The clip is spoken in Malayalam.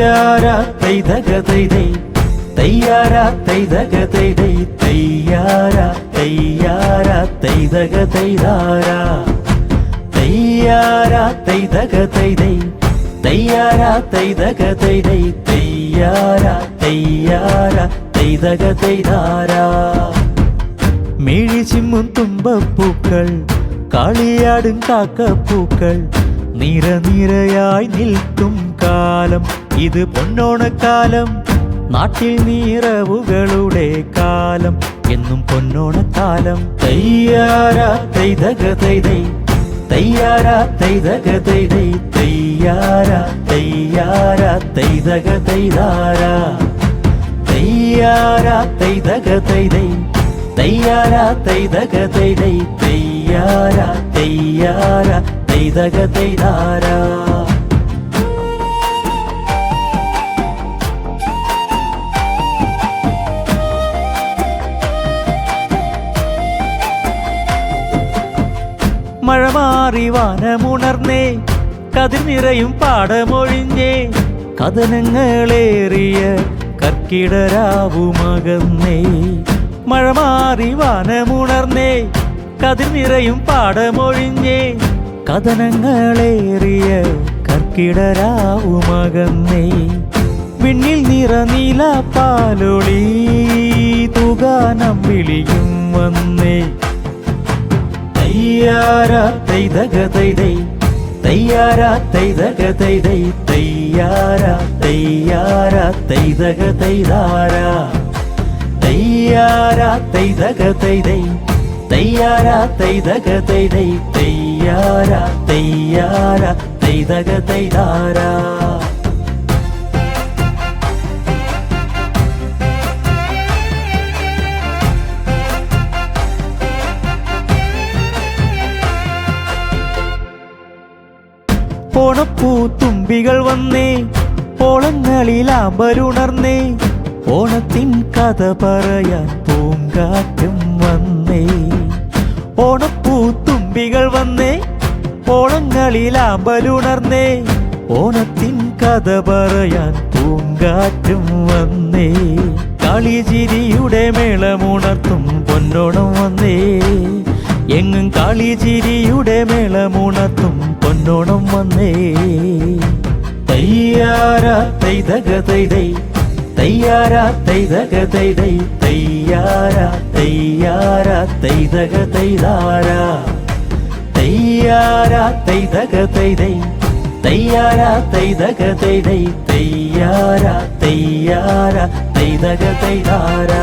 തയ്യാറാ തൈതക തൈതൈ തയ്യാറാ തൈതക തൈതൈ തയ്യാറാ തയ്യാറാ തൈതക തൈതാരാ തയ്യാറാ തൈതക തൈതൈ തയ്യാറാ തൈതക തൈതൈ തയ്യാറാ തയ്യാറാ തൈതക തൈതാരാ മിഴി ചിമ്മും തുമ്പപ്പൂക്കൾ കാളിയാടും കാക്കപ്പൂക്കൾ നിരനിരയായി നിൽക്കും കാലം ഇത് പൊന്നോണക്കാലം നാട്ടിൽ നിറവുകളുടെ കാലം എന്നും പൊന്നോണക്കാലം തയ്യാറാ തൈതക തൈതൈ തയ്യാറാ തൈതക തൈതൈ തയ്യാറാ തയ്യാറാ തൈതക തൈതാരാ തയ്യാറാ തൈതക തൈതൈ തയ്യാറാ തൈതക തൈതൈ തയ്യാറാ തയ്യാറാ തൈതക തൈതാരാ മഴ മാറി വാനമുണർന്നേ കതിർ നിറയും പാടമൊഴിഞ്ഞേ കഥനങ്ങളേറിയ കർക്കിടരാവുമകന്നേ മഴ മാറി വാനമുണർന്നേ കതിർ നിറയും പാടമൊഴിഞ്ഞേ കഥനങ്ങളേറിയ കർക്കിടരാവുമകന്നേ വിണ്ണിൽ നിറനീല പാലൊളി തുകാനം വിളിയും വന്നേ തയ്യാറാ തൈതക തൈതൈ തയ്യാറാ തൈതക തൈതൈ തയ്യാറാ തയ്യാറാ തൈതക തൈതാരാ തയ്യാറാ തൈതക തൈതൈ തയ്യാറാ തൈതക തൈതൈ തയ്യാറാ തയ്യാറാ തൈതക തൈതാരാ ഓണപ്പൂത്തുമ്പികൾ വന്നേ ഓളങ്ങളിലാമ്പരുണർന്നേ ഓണത്തിൻ കഥ പറയാൻ പൂങ്കാറ്റും വന്നേ ഓണപ്പൂത്തുമ്പികൾ വന്നേ ഓളങ്ങളിലാമ്പരുണർന്നേ ഓണത്തിൻ കഥ പറയാൻ പൂങ്കാറ്റും വന്നേ കളിചിരിയുടെ മേളമുണർത്തും പൊന്നോണം വന്നേ എങ്ങും കളിചിരിയുടെ മേളമുണർത്തും പൊന്നോണം വന്നേ തയ്യാറാ തൈതക തൈതൈ തയ്യാറാ തൈതക തൈതൈ തയ്യാറാ തയ്യാറാ തൈതക തൈതാരാ തയ്യാറാ തൈതക തൈതൈ തയ്യാറാ തൈതക തൈതൈ തയ്യാറാ തയ്യാറാ തൈതക തൈതാരാ